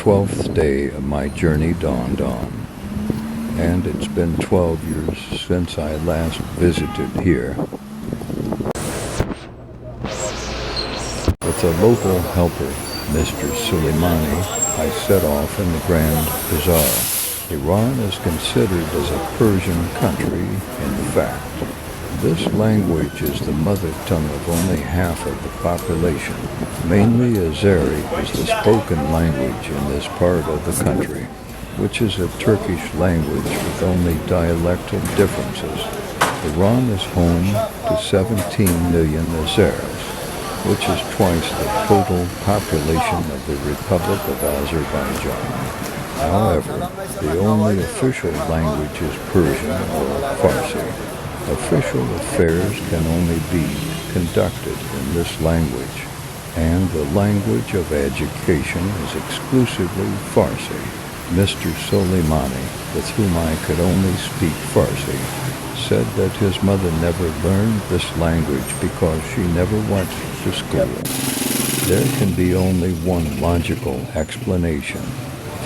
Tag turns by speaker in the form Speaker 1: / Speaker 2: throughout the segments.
Speaker 1: 12th day of my journey dawned on, and it's been 12 years since I last visited here. With a local helper, Mr. Suleimani, I set off in the Grand Bazaar. Iran is considered as a Persian country, in fact. This language is the mother tongue of only half of the population. Mainly Azeri is the spoken language in this part of the country, which is a Turkish language with only dialectal differences. Iran is home to 17 million Azeris, which is twice the total population of the Republic of Azerbaijan. However, the only official language is Persian or Farsi. Official affairs can only be conducted in this language, and the language of education is exclusively Farsi. Mr. Soleimani, with whom I could only speak Farsi, said that his mother never learned this language because she never went to school. There can be only one logical explanation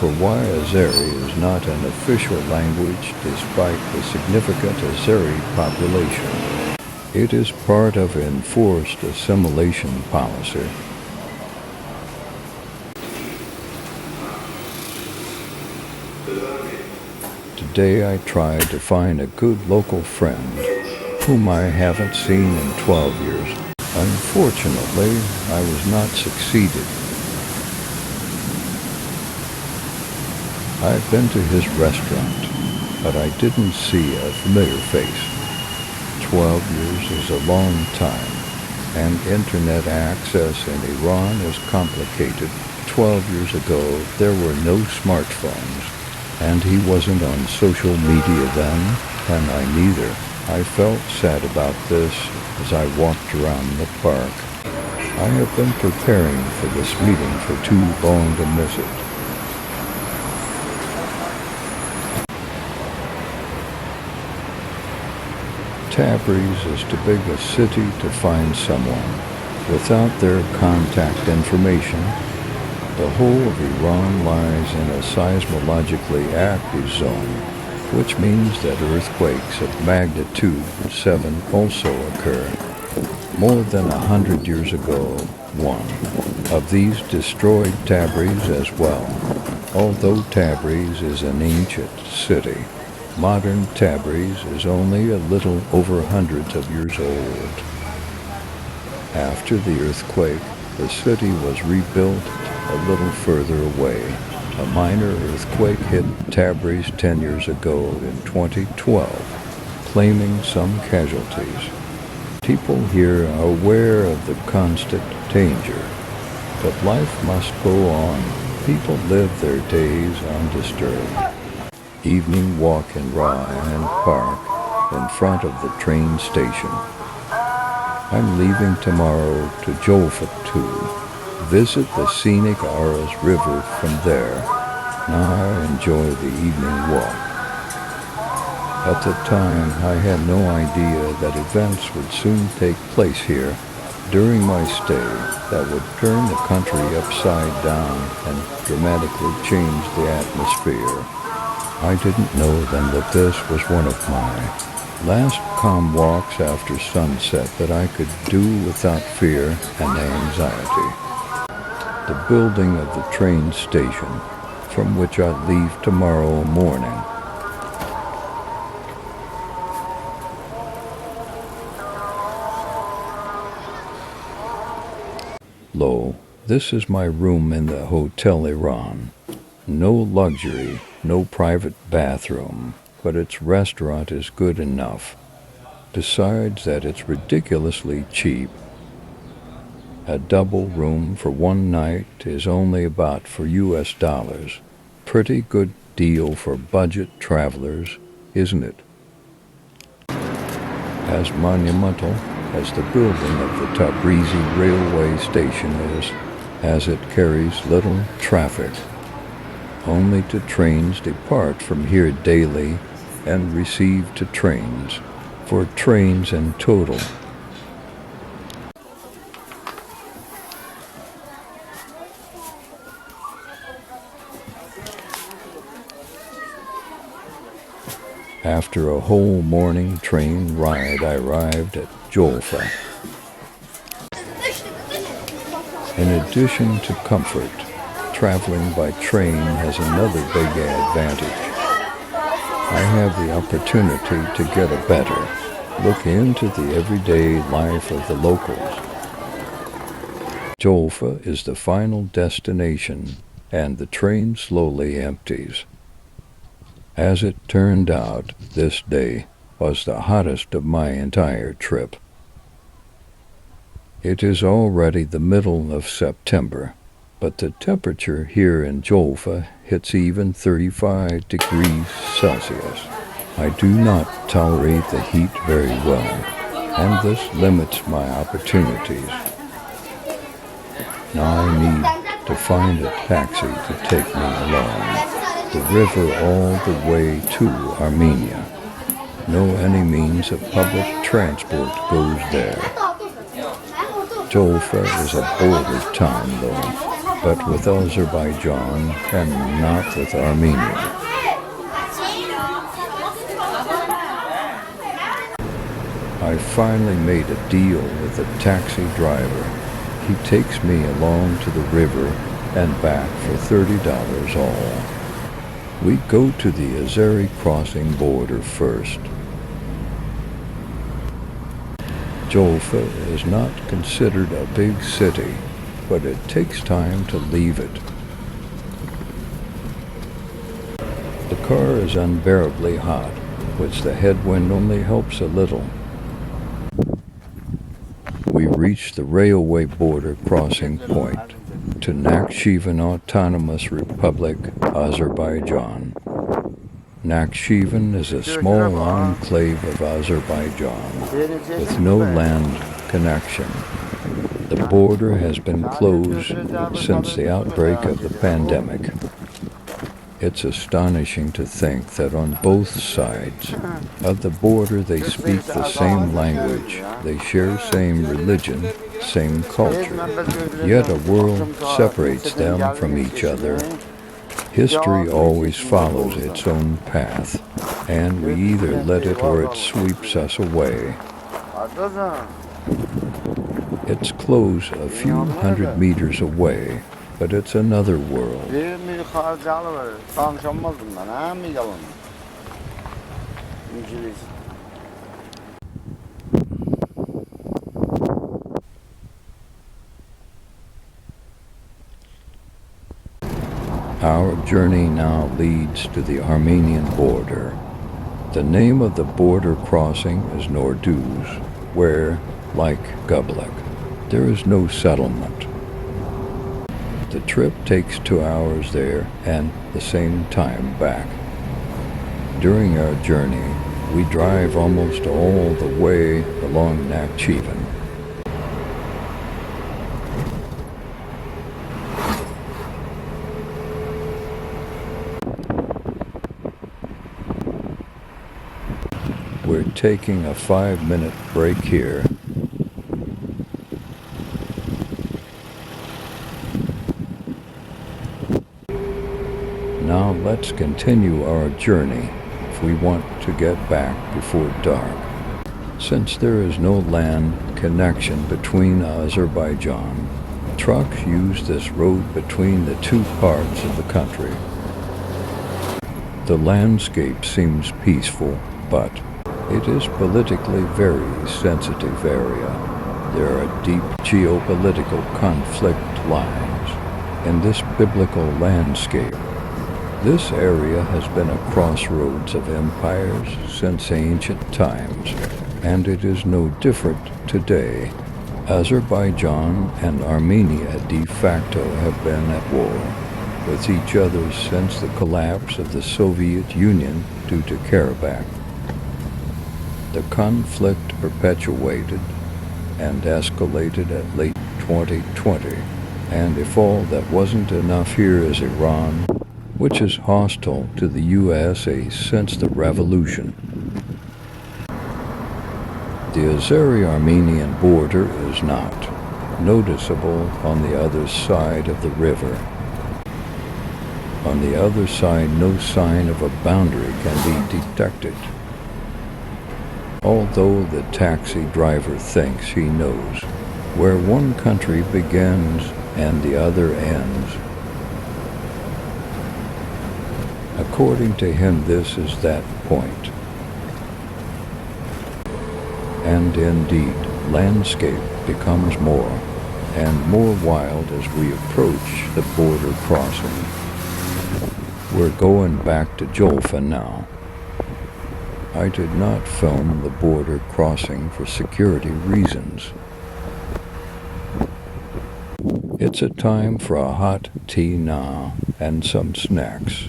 Speaker 1: for why Azeri is not an official language despite the significant Azeri population. It is part of enforced assimilation policy. Today I tried to find a good local friend whom I haven't seen in 12 years. Unfortunately, I was not succeeded. I've been to his restaurant, but I didn't see a familiar face. 12 years is a long time, and internet access in Iran is complicated. 12 years ago, there were no smartphones, and he wasn't on social media then, and I neither. I felt sad about this as I walked around the park. I have been preparing for this meeting for too long to miss it. Tabriz is too big a city to find someone. Without their contact information, the whole of Iran lies in a seismologically active zone, which means that earthquakes of magnitude 7 also occur. More than 100 years ago, one of these destroyed Tabriz as well. Although Tabriz is an ancient city, modern Tabriz is only a little over hundreds of years old. After the earthquake, the city was rebuilt a little further away. A minor earthquake hit Tabriz 10 years ago in 2012, claiming some casualties. People here are aware of the constant danger, but life must go on. People live their days undisturbed. Evening walk in Ryan Park in front of the train station. I'm leaving tomorrow to Jolfa to visit the scenic Aras River from there. Now I enjoy the evening walk. At the time, I had no idea that events would soon take place here during my stay that would turn the country upside down and dramatically change the atmosphere. I didn't know then that this was one of my last calm walks after sunset that I could do without fear and anxiety. The building of the train station, from which I leave tomorrow morning. Lo, this is my room in the Hotel Iran. No luxury, no private bathroom, but its restaurant is good enough. Besides that, it's ridiculously cheap. A double room for one night is only about for US dollars. Pretty good deal for budget travelers, isn't it? As monumental as the building of the Tabrizi railway station is, as it carries little traffic. Only two trains depart from here daily and receive two trains, 4 trains in total. After a whole morning train ride, I arrived at Jolfa. In addition to comfort, traveling by train has another big advantage. I have the opportunity to get a better look into the everyday life of the locals. Jolfa is the final destination, and the train slowly empties. As it turned out, this day was the hottest of my entire trip. It is already the middle of September, but the temperature here in Jolfa hits even 35 degrees Celsius. I do not tolerate the heat very well, and this limits my opportunities. Now I need to find a taxi to take me along the river all the way to Armenia. No any means of public transport goes there. Jolfa is a border town though, but with Azerbaijan and not with Armenia. I finally made a deal with a taxi driver. He takes me along to the river and back for $30 all. We go to the Azeri crossing border first. Jolfa is not considered a big city, but it takes time to leave it. The car is unbearably hot, which the headwind only helps a little. We reach the railway border crossing point to Nakhchivan Autonomous Republic, Azerbaijan. Nakhchivan is a small enclave of Azerbaijan with no land connection. The border has been closed since the outbreak of the pandemic. It's astonishing to think that on both sides of the border they speak the same language, they share same religion, same culture, yet a world separates them from each other. History always follows its own path, and we either let it or it sweeps us away. It's close a few hundred meters away, but it's another world. Our journey now leads to the Armenian border. The name of the border crossing is Norduz, where, like Gublek, there is no settlement. The trip takes 2 hours there and the same time back. During our journey, we drive almost all the way along Nakhchivan. We're taking a 5-minute break here. Now let's continue our journey if we want to get back before dark. Since there is no land connection between Azerbaijan, trucks use this road between the two parts of the country. The landscape seems peaceful, but it is politically very sensitive area. There are deep geopolitical conflict lines in this biblical landscape. This area has been a crossroads of empires since ancient times, and it is no different today. Azerbaijan and Armenia de facto have been at war with each other since the collapse of the Soviet Union due to Karabakh. The conflict perpetuated and escalated at late 2020, and if all that wasn't enough, here is Iran, which is hostile to the USA since the revolution. The Azeri-Armenian border is not noticeable on the other side of the river. On the other side, no sign of a boundary can be detected. Although the taxi driver thinks he knows where one country begins and the other ends. According to him, this is that point. And indeed, landscape becomes more and more wild as we approach the border crossing. We're going back to Jolfa now. I did not film the border crossing for security reasons. It's a time for a hot tea now and some snacks.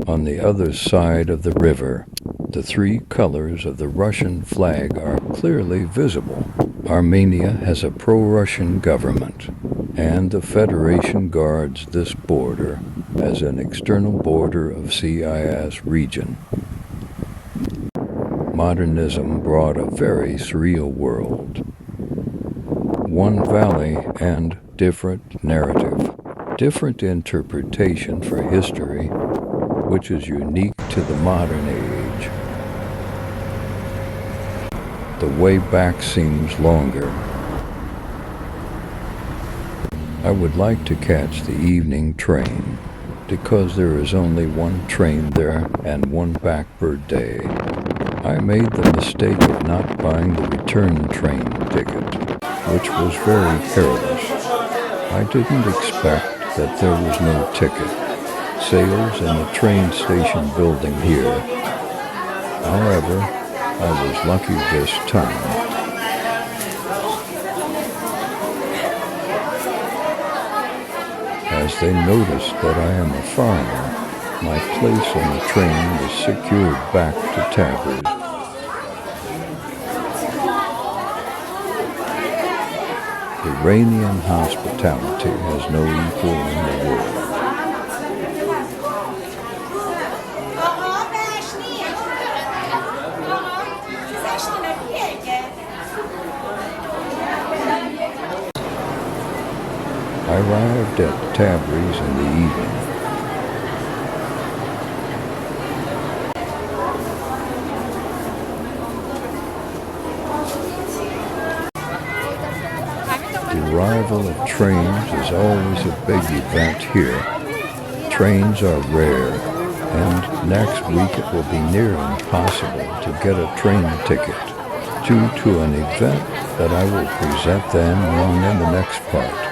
Speaker 1: On the other side of the river, the three colors of the Russian flag are clearly visible. Armenia has a pro-Russian government, and the Federation guards this border as an external border of CIS region. Modernism brought a very surreal world. One valley and different narrative, different interpretation for history, which is unique to the modern age. The way back seems longer. I would like to catch the evening train, because there is only one train there and one back per day. I made the mistake of not buying the return train ticket, which was very careless. I didn't expect that there was no ticket sales in the train station building here. However, I was lucky this time. As they noticed that I am a foreigner, my place on the train was secured back to Tabriz. Iranian hospitality has no equal in the world. I arrived at Tabriz in the evening. The arrival of trains is always a big event here. Trains are rare, and next week it will be near impossible to get a train ticket due to an event that I will present then on in the next part.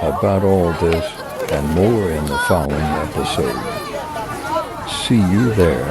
Speaker 1: About all this and more in the following episode. See you there.